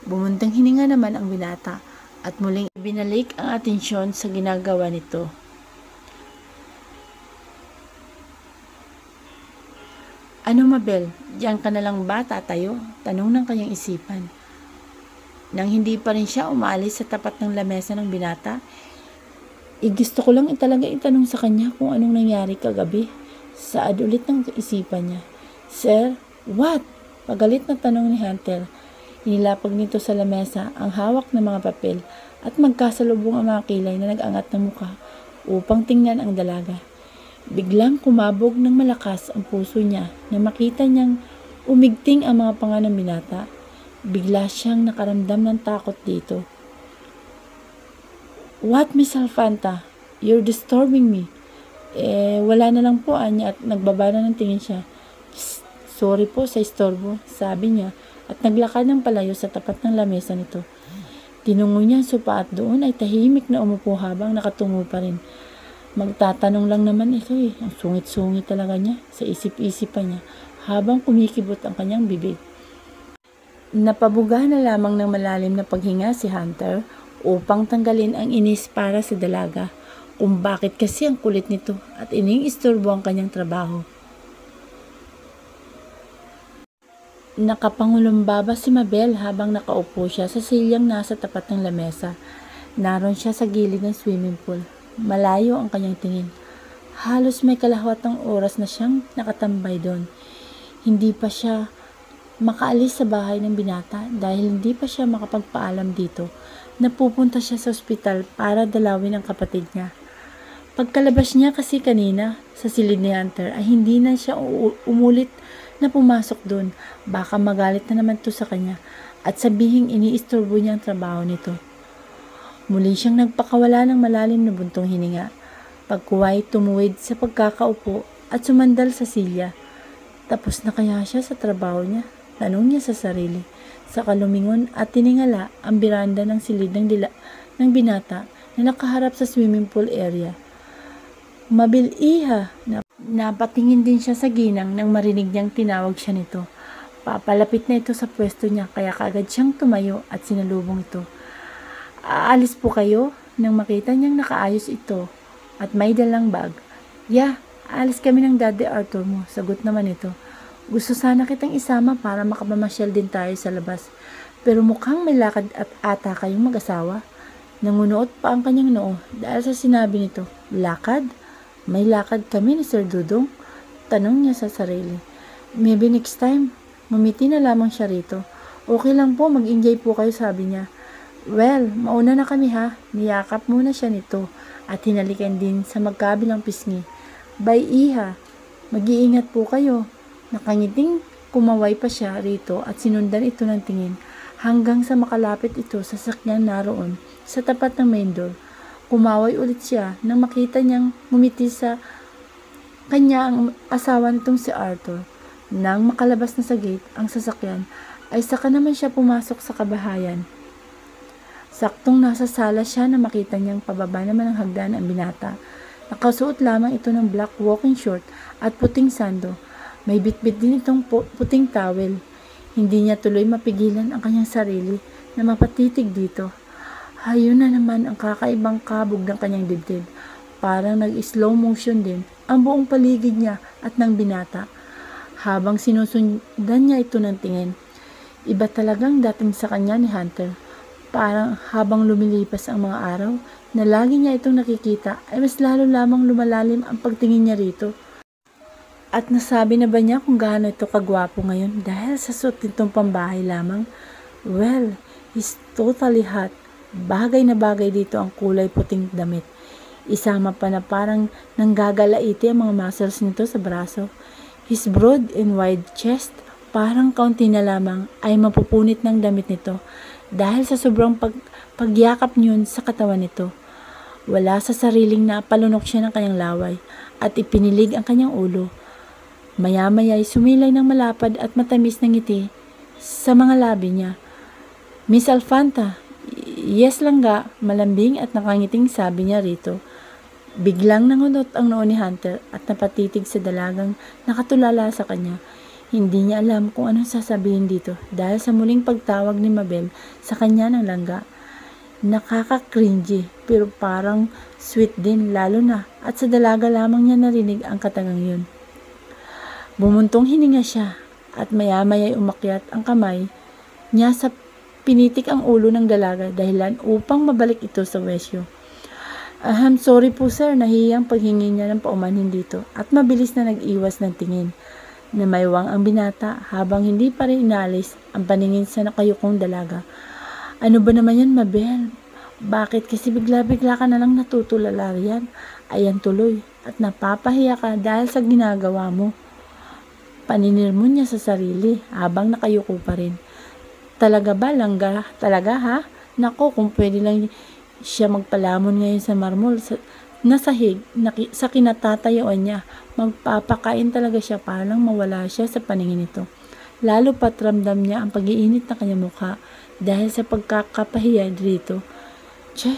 Bumuntang hininga naman ang binata at muling binalik ang atensyon sa ginagawa nito. Ano Mabel, diyan ka na lang ba tatayo? Tanong ng kanyang isipan. Nang hindi pa rin siya umalis sa tapat ng lamesa ng binata, gusto ko lang talaga itanong sa kanya kung anong nangyari kagabi. Saad ulit ng isipan niya. Sir, what? Pagalit na tanong ni Hunter. Inilapag nito sa lamesa ang hawak ng mga papel at magkasalubong ang mga kilay na nag-angat ng mukha upang tingnan ang dalaga. Biglang kumabog ng malakas ang puso niya na makita niyang umigting ang mga panga ng binata. Bigla siyang nakaramdam ng takot dito. What, Miss Alfanta? You're disturbing me. Wala na lang po, anya at nagbaba na ng tingin siya. Sorry po sa istorbo, sabi niya at naglakad ng palayo sa tapat ng lamesa nito. Tinungo niya ang sopa at doon ay tahimik na umupo habang nakatungo pa rin. Magtatanong lang naman ito Ang sungit-sungit talaga niya sa isip-isipan niya habang kumikibot ang kanyang bibig. Napabuga na lamang ng malalim na paghinga si Hunter upang tanggalin ang inis para sa dalaga kung bakit kasi ang kulit nito at iniistorbo ang kanyang trabaho. Nakapangulumbaba si Mabel habang nakaupo siya sa silyang nasa tapat ng lamesa. Naroon siya sa gilid ng swimming pool. Malayo ang kanyang tingin. Halos may kalahwatang oras na siyang nakatambay doon. Hindi pa siya makaalis sa bahay ng binata dahil hindi pa siya makapagpaalam dito na pupunta siya sa ospital para dalawin ang kapatid niya. Pagkalabas niya kasi kanina sa silid ni Hunter ay hindi na siya umulit na pumasok doon. Baka magalit na naman to sa kanya at sabihing iniistorbo niya ang trabaho nito. Muli siyang nagpakawala ng malalim na buntong hininga. Pagkuway, tumuwid sa pagkakaupo at sumandal sa silya. Tapos na kaya siya sa trabaho niya? Tanong niya sa sarili. Saka lumingon at tiningala ang biranda ng silid ng binata na nakaharap sa swimming pool area. Mabil-iha! Napatingin din siya sa ginang nang marinig niyang tinawag siya nito. Papalapit na ito sa pwesto niya kaya kaagad siyang tumayo at sinalubong ito. Aalis po kayo? Nang makita niyang nakaayos ito at may dalang bag. Aalis kami ng Daddy Arthur mo, sagot naman ito. Gusto sana kitang isama para makapamasyal din tayo sa labas. Pero mukhang may lakad at ata kayong mag-asawa. Nangunuot pa ang kanyang noo dahil sa sinabi nito. Lakad? May lakad kami ni Sir Dudong? Tanong niya sa sarili. Maybe next time. Ngumiti na lamang siya rito. Okay lang po, mag-enjoy po kayo, sabi niya. Well, mauna na kami ha. Niyakap muna siya nito at hinalikan din sa magkabilang pisngi. Bye, Iha. Mag-iingat po kayo. Nakangiting kumaway pa siya rito at sinundan ito ng tingin hanggang sa makalapit ito sa sakyang naroon sa tapat ng main door. Kumaway ulit siya nang makita niyang ngumiti sa kanya ang asawa nitong si Arthur. Nang makalabas na sa gate ang sasakyan, ay saka naman siya pumasok sa kabahayan. Saktong nasa sala siya na makita niyang pababa naman ng hagdan ang binata. Nakasuot lamang ito ng black walking short at puting sando. May bitbit din itong puting towel. Hindi niya tuloy mapigilan ang kanyang sarili na mapatitig dito. Hayun na naman ang kakaibang kabog ng kanyang dibdib. Parang nag-slow motion din ang buong paligid niya at ng binata. Habang sinusundan niya ito ng tingin, iba talagang dating sa kanya ni Hunter. Parang habang lumilipas ang mga araw na lagi niya itong nakikita ay mas lalo lamang lumalalim ang pagtingin niya rito. At nasabi na ba niya kung gaano ito kagwapo ngayon dahil sa suot nitong pambahay lamang? Well, he's totally hot. Bagay na bagay dito ang kulay puting damit. Isama pa na parang nanggagalaiti ang mga muscles nito sa braso. His broad and wide chest, parang kaunti na lamang ay mapupunit ng damit nito dahil sa sobrang pagyakap niyon sa katawan nito. Wala sa sariling napalunok siya ng kanyang laway at ipinilig ang kanyang ulo. Maya-maya ay sumilay ng malapad at matamis na ngiti sa mga labi niya. Miss Alfanta, yes lang ga, malambing at nakangiting sabi niya rito. Biglang nangunot ang noo ni Hunter at napatitig sa dalagang nakatulala sa kanya. Hindi niya alam kung anong sasabihin dito dahil sa muling pagtawag ni Mabel sa kanya ng langga. Nakaka-cringy pero parang sweet din lalo na at sa dalaga lamang niya narinig ang katangang yun. Bumuntong hininga siya at maya-maya'y umakyat ang kamay niya sa pinitik ang ulo ng dalaga dahilan upang mabalik ito sa wesyo. Sorry po sir, nahiyang paghingi niya ng paumanhin dito at mabilis na nag-iwas ng tingin. Namaywang ang binata habang hindi pa rin inalis ang paningin sa nakayukong dalaga. Ano ba naman yan, Mabel? Bakit kasi bigla-bigla ka na lang natutulala riyan? Ayan tuloy at napapahiya ka dahil sa ginagawa mo. Paninirmon niya sa sarili habang nakayuko pa rin. Talaga ba, langga? Talaga ha? Nako, kung pwede lang siya magpalamon ngayon sa marmol na sahig sa kinatatayuan niya. Magpapakain talaga siya para lang mawala siya sa paningin nito. Lalo pat ramdam niya ang pag-iinit na kanyang mukha dahil sa pagkakapahiya dito.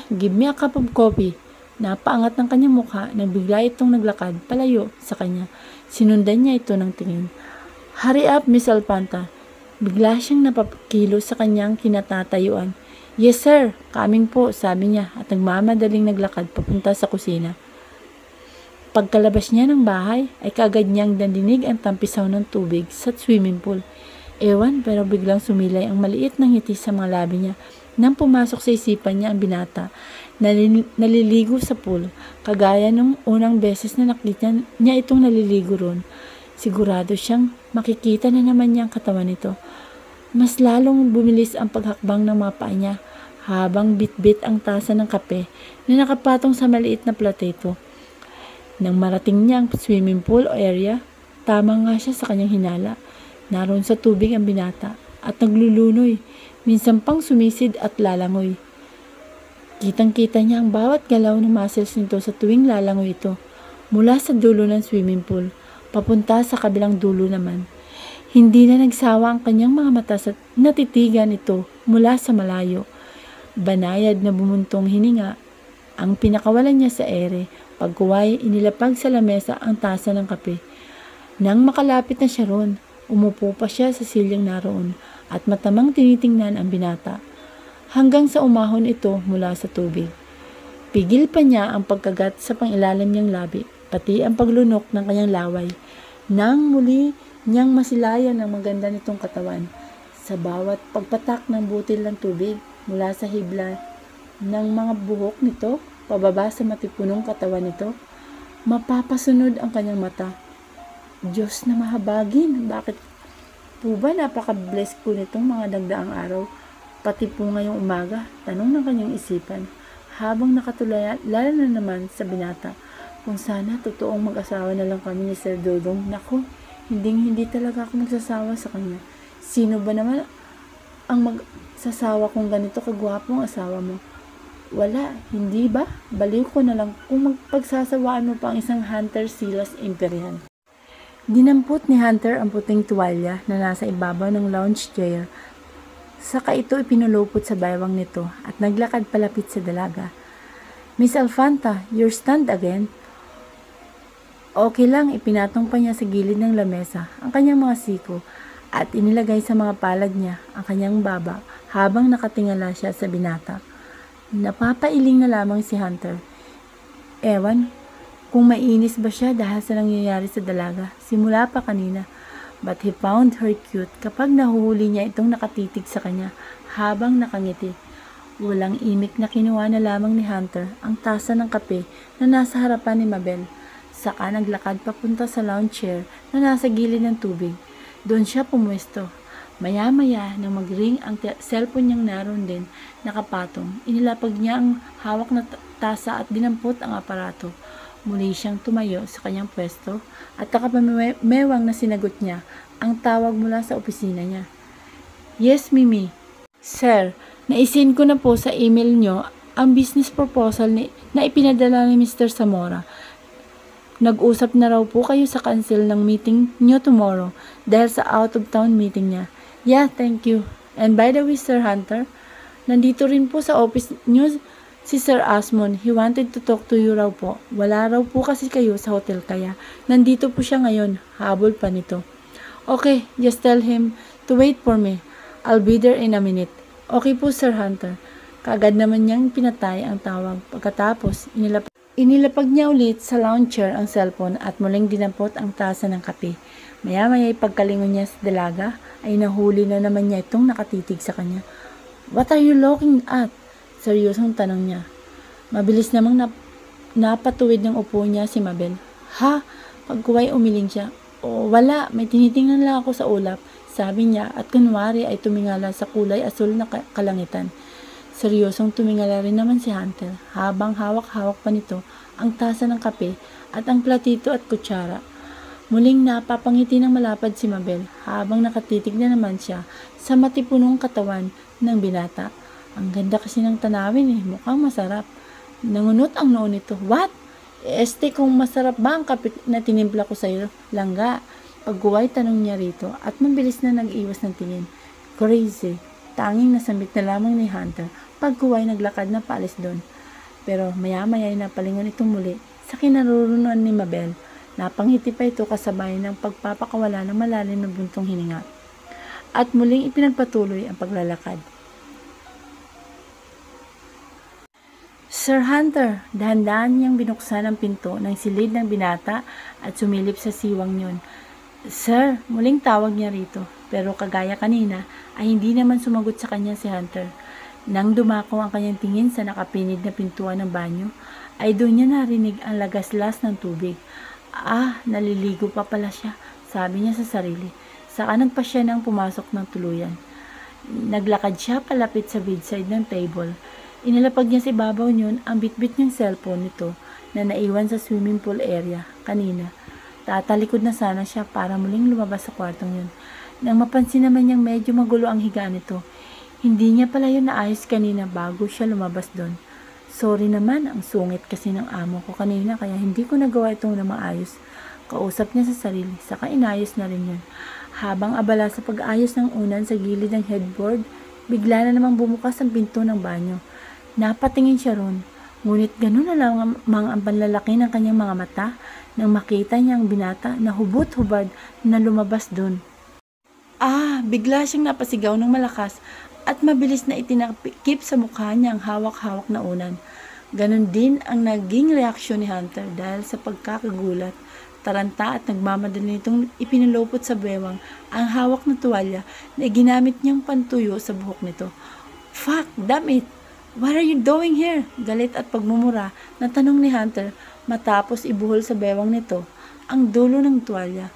Give me a cup of coffee. Napaangat ng kanyang mukha nang bigla itong naglakad palayo sa kanya. Sinundan niya ito ng tingin. Hurry up, Miss Alfanta. Bigla siyang napakilo sa kanyang kinatatayuan. Yes sir, coming po, sabi niya at nagmamadaling naglakad papunta sa kusina. Pagkalabas niya ng bahay ay kaagad niyang nandinig ang tampisaw ng tubig sa swimming pool. Ewan pero biglang sumilay ang maliit na ngiti sa mga labi niya nang pumasok sa isipan niya ang binata na naliligo sa pool kagaya nung unang beses na nakita niya itong naliligo ron. Sigurado siyang makikita na naman niya ang katawan nito. Mas lalong bumilis ang paghakbang ng mga paa niya habang bitbit ang tasa ng kape na nakapatong sa maliit na plateto. Nang marating niya ang swimming pool area, tama nga siya sa kanyang hinala. Naroon sa tubig ang binata at naglulunoy, minsan pang sumisid at lalangoy. Kitang-kita niya ang bawat galaw ng muscles nito sa tuwing lalangoy ito. Mula sa dulo ng swimming pool, papunta sa kabilang dulo naman. Hindi na nagsawa ang kanyang mga mata sa natitigan ito mula sa malayo. Banayad na bumuntong hininga ang pinakawalan niya sa ere. Pagkuway, inilapag sa lamesa ang tasa ng kape. Nang makalapit na siya roon, umupo pa siya sa silyang naroon at matamang tinitingnan ang binata. Hanggang sa umahon ito mula sa tubig. Pigil pa niya ang pagkagat sa pangilalim niyang labi, pati ang paglunok ng kanyang laway. Nang muli niyang masilayan ang maganda nitong katawan, sa bawat pagpatak ng butil ng tubig mula sa hibla ng mga buhok nito, pababa sa matipunong katawan nito, mapapasunod ang kanyang mata. Diyos na mahabagin, bakit po ba napaka-bless ko nitong mga dagdaang araw? Pati po ngayong umaga, tanong ng kanyang isipan, habang nakatulala na naman sa binata. Kung sana totoong mag-asawa na lang kami ni Sir Dodong, naku, hindi talaga ako magsasawa sa kanya. Sino ba naman ang magsasawa kung ganito kagwapo ang asawa mo? Wala, hindi ba? Baliw ko na lang kung magpagsasawaan mo pa ang isang Hunter Silas Imperial. Dinampot ni Hunter ang puting tuwalya na nasa ibabaw ng lounge chair. Saka ito ipinulupot sa baywang nito at naglakad palapit sa dalaga. Miss Alfanta, you're stunned again? Okay lang, ipinatong pa niya sa gilid ng lamesa ang kanyang mga siko at inilagay sa mga palad niya ang kanyang baba habang nakatingala siya sa binata. Napapailing na lamang si Hunter. Ewan, kung mainis ba siya dahil sa nangyayari sa dalaga simula pa kanina. But he found her cute kapag nahuhuli niya itong nakatitig sa kanya habang nakangiti. Walang imik na kinuha na lamang ni Hunter ang tasa ng kape na nasa harapan ni Mabel. Saka naglakad papunta sa lounge chair na nasa gilid ng tubig. Doon siya pumwesto. Maya-maya nang mag-ring ang cellphone niyang naroon din nakapatong, inilapag niya ang hawak na tasa at dinampot ang aparato. Muli siyang tumayo sa kanyang pwesto at nakapamewang na sinagot niya ang tawag mula sa opisina niya. Yes, Mimi. Sir, naisin ko na po sa email niyo ang business proposal na ipinadala ni Mr. Zamora. Nag-usap na raw po kayo sa cancel ng meeting niyo tomorrow dahil sa out-of-town meeting niya. Yeah, thank you. And by the way, Sir Hunter, nandito rin po sa office niyo si Sir Asmon. He wanted to talk to you raw po. Wala raw po kasi kayo sa hotel kaya nandito po siya ngayon. Habol pa nito. Okay, just tell him to wait for me. I'll be there in a minute. Okay po, Sir Hunter. Kaagad naman niyang pinatay ang tawag. Pagkatapos, inilapag niya ulit sa lounge chair ang cellphone at muling dinampot ang tasa ng kape. Maya-maya pagkalingon niya sa dalaga ay nahuli na naman niya itong nakatitig sa kanya. What are you looking at? Seryosong tanong niya. Mabilis namang napatuwid ng upo niya si Mabel. Ha? Pagkuway umiling siya. O wala, may tinitingnan lang ako sa ulap, sabi niya at kunwari ay tumingala sa kulay asul na kalangitan. Seryosong tumingala rin naman si Hunter habang hawak-hawak pa nito ang tasa ng kape at ang platito at kutsara. Muling napapangiti ng malapad si Mabel habang nakatitig na naman siya sa matipunong katawan ng binata. Ang ganda kasi ng tanawin mukhang masarap. Nangunot ang noo nito. What? Kung masarap ba ang kape na tinimpla ko sa'yo? Langga. Pagguway tanong niya rito at mabilis na nag-iwas ng tingin. Crazy. Tanging nasambit na lamang ni Hunter. Pagguway naglakad na paalis doon. Pero maya-maya ay napalingon itong muli sa kinarurunan ni Mabel. Napangiti pa ito kasabay ng pagpapakawala ng malalim na buntong hininga. At muling ipinagpatuloy ang paglalakad. Sir Hunter, dahan-dahan niyang binuksan ang pinto ng silid ng binata at sumilip sa siwang yun. Sir, muling tawag niya rito, pero kagaya kanina ay hindi naman sumagot sa kanya si Hunter. Nang dumako ang kanyang tingin sa nakapinig na pintuan ng banyo, ay doon niya narinig ang lagaslas ng tubig. Ah, naliligo pa pala siya, sabi niya sa sarili. Saka nagpa siya nang pumasok ng tuluyan. Naglakad siya palapit sa bedside ng table. Inilapag niya sa ibabaw niyon ang bitbit niyang cellphone nito na naiwan sa swimming pool area kanina. Tatalikod na sana siya para muling lumabas sa kwartong yun. Nang mapansin naman niyang medyo magulo ang higa nito, hindi niya pala yun naayos kanina bago siya lumabas doon. Sorry naman, ang sungit kasi ng amo ko kanina kaya hindi ko nagawa itong na maayos. Kausap niya sa sarili, saka inayos na rin yun. Habang abala sa pag-ayos ng unan sa gilid ng headboard, bigla na namang bumukas ang pinto ng banyo. Napatingin siya ron, ngunit ganun na lang ang panlalaki ng kanyang mga mata nang makita niya ang binata na hubot-hubad na lumabas dun. Bigla siyang napasigaw ng malakas at mabilis na itinakip sa mukha niya ang hawak-hawak na unan. Ganon din ang naging reaksyon ni Hunter dahil sa pagkakagulat, taranta at nagmamadali nitong ipinulupot sa bewang ang hawak na tuwalya na ginamit niyang pantuyo sa buhok nito. "Fuck, damn it! What are you doing here?" Galit at pagmumura na tanong ni Hunter matapos ibuhol sa bewang nito ang dulo ng tuwalya.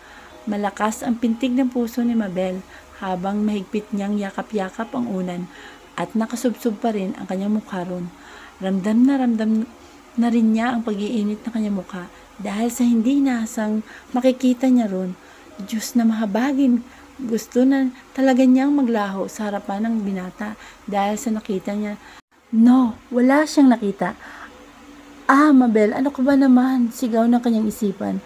Malakas ang pintig ng puso ni Mabel habang mahigpit niyang yakap-yakap ang unan at nakasubsob pa rin ang kanyang mukha ron. Ramdam na rin niya ang pag-iinit ng kanyang mukha dahil sa hindi inasang makikita niya ron. Diyos na mahabagin, gusto na talaga niyang maglaho sa harapan ng binata dahil sa nakita niya. No, wala siyang nakita. Mabel, ano ka ba naman? Sigaw ng kanyang isipan.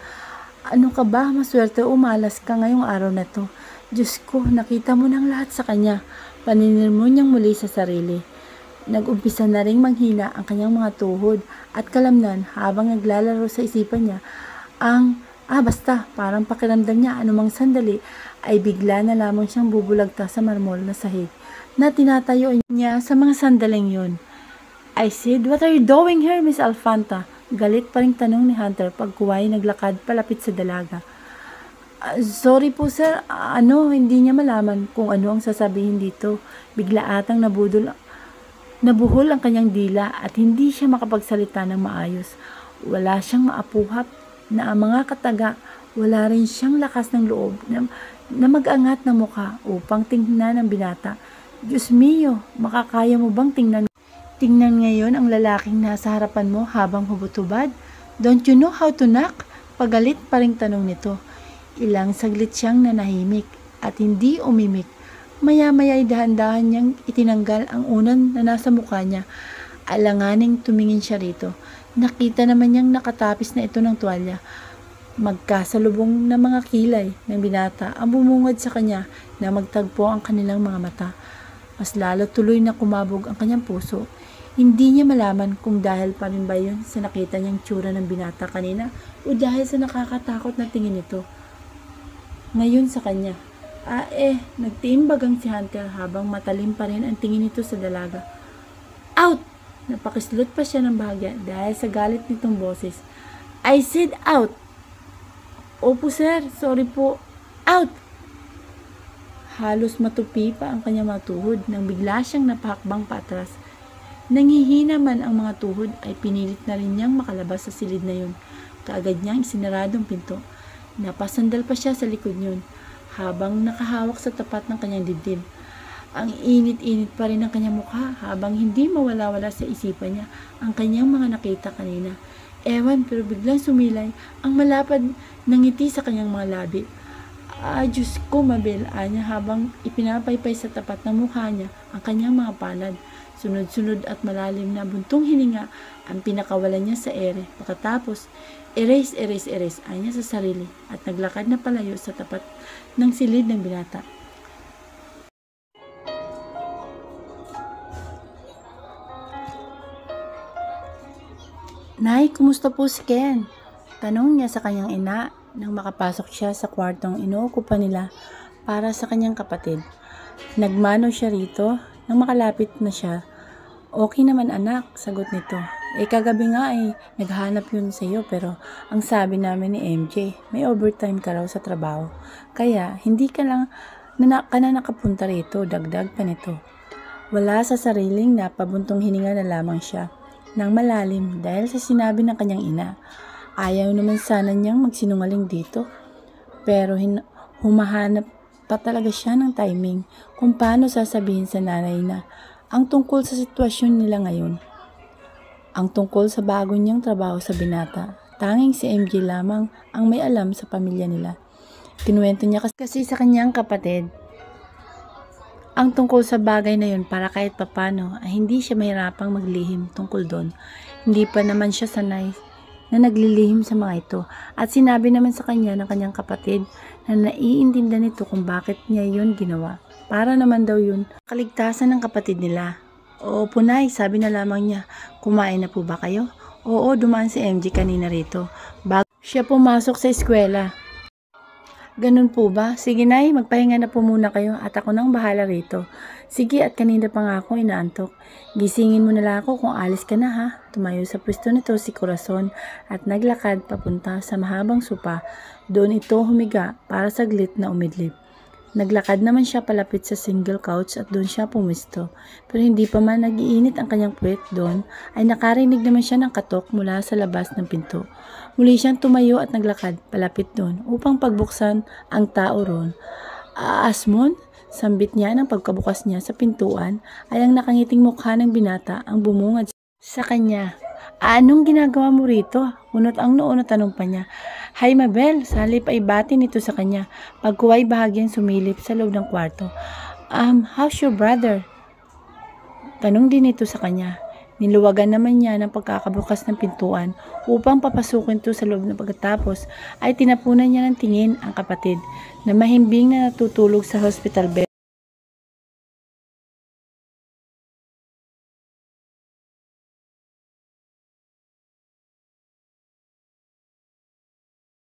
Ano ka ba? Maswerte umalas ka ngayong araw na to. Diyos ko, nakita mo ng lahat sa kanya. Paninirmo niyang muli sa sarili. Nag-umpisa na ring manghina ang kanyang mga tuhod at kalamnan habang naglalaro sa isipan niya. Basta, parang pakiramdam niya anumang sandali ay bigla na lamang siyang bubulagta sa marmol na sahig na tinatayo niya sa mga sandaling yun. "I said, what are you doing here, Miss Alfanta?" Galit pa ring tanong ni Hunter pagkuway naglakad palapit sa dalaga. Sorry po sir, hindi niya malaman kung ano ang sasabihin dito. Bigla atang nabuhol ang kanyang dila at hindi siya makapagsalita ng maayos. Wala siyang maapuhap na mga kataga, wala rin siyang lakas ng loob na mag-angat ng mukha upang tingnan ang binata. Diyos mio, makakaya mo bang tingnan ngayon ang lalaking nasa harapan mo habang hubot-hubad? Don't you know how to knock? Pagalit pa ring tanong nito. Ilang saglit siyang nanahimik at hindi umimik. Maya-maya ay dahan-dahan niyang itinanggal ang unan na nasa mukha niya. Alanganing tumingin siya rito. Nakita naman niyang nakatapis na ito ng tuwalya. Magkasalubong na mga kilay ng binata ang bumungad sa kanya na magtagpo ang kanilang mga mata. Mas lalo tuloy na kumabog ang kanyang puso. Hindi niya malaman kung dahil pa rin ba yun sa nakita niyang tsura ng binata kanina o dahil sa nakakatakot na tingin nito ngayon sa kanya. Nagtiimbag ang si Hunter habang matalim pa rin ang tingin nito sa dalaga. Out! Napakislot pa siya ng bahagya dahil sa galit nitong boses. I said out! Opo sir, sorry po. Out! Halos matupi pa ang kanyang mga tuhod nang bigla siyang napahakbang patras. Nanghihina man ang mga tuhod ay pinilit na rin niyang makalabas sa silid na yun. Kaagad niyang isinaradong pinto. Napasandal pa siya sa likod yun habang nakahawak sa tapat ng kanyang dibdib. Ang init-init pa rin ng kanyang mukha habang hindi mawala-wala sa isipan niya ang kanyang mga nakita kanina. Ewan pero biglang sumilay ang malapad na ngiti sa kanyang mga labi. Diyos ko, Mabel, anya habang ipinapaypay sa tapat ng mukha niya ang kanyang mga palad. Sunod-sunod at malalim na buntong hininga ang pinakawalan niya sa ere. Pagkatapos, erase anya sa sarili at naglakad na palayo sa tapat ng silid ng binata. Nay, kumusta po si Ken? Tanong niya sa kanyang ina nang makapasok siya sa kwartong inuukupan nila para sa kanyang kapatid. Nagmano siya rito nang makalapit na siya. Okay naman anak, sagot nito. Kagabi nga naghanap yun sa iyo pero ang sabi namin ni MJ, may overtime ka raw sa trabaho. Kaya hindi ka na nakapunta rito, dagdag pa nito. Wala sa sariling napabuntong hininga na lamang siya nang malalim dahil sa sinabi ng kanyang ina. Ayaw naman sana niyang magsinungaling dito. Pero humahanap pa talaga siya ng timing kung paano sasabihin sa nanay na ang tungkol sa sitwasyon nila ngayon. Ang tungkol sa bago niyang trabaho sa binata. Tanging si MJ lamang ang may alam sa pamilya nila. Kinuwento niya kasi sa kanyang kapatid ang tungkol sa bagay na yun para kahit papano ay hindi siya mahirapang maglihim tungkol doon. Hindi pa naman siya sanay na naglilihim sa mga ito at sinabi naman sa kanya ng kanyang kapatid na naiintindihan nito kung bakit niya yun ginawa. Para naman daw yun kaligtasan ng kapatid nila. Oo punay, sabi na lamang niya, kumain na po ba kayo? Oo, dumaan si MJ kanina rito bago siya pumasok sa eskwela. Ganun po ba? Sige nay, magpahinga na po muna kayo at ako nang bahala rito. Sige at kanina pa nga ako inaantok. Gisingin mo na lang ako kung alis ka na ha. Tumayo sa pwesto nito si Corazon at naglakad papunta sa mahabang sopa. Doon ito humiga para saglit na umidlip. Naglakad naman siya palapit sa single couch at doon siya pumisto. Pero hindi pa man nagiinit ang kanyang puwet doon, ay nakarinig naman siya ng katok mula sa labas ng pinto. Muli siyang tumayo at naglakad palapit doon upang pagbuksan ang tao roon. Asmon, sambit niya ng pagkabukas niya sa pintuan ay ang nakangiting mukha ng binata ang bumungad sa kanya. Anong ginagawa mo rito? Unot ang noo na tanong pa niya. Hi Mabel, salip ay bati nito sa kanya. Pagkuway bahagyang sumilip sa loob ng kwarto. How's your brother? Tanong din ito sa kanya. Niluwagan naman niya ng pagkakabukas ng pintuan upang papasukin ito sa loob ng pagkatapos ay tinapunan niya ng tingin ang kapatid na mahimbing na natutulog sa hospital bed.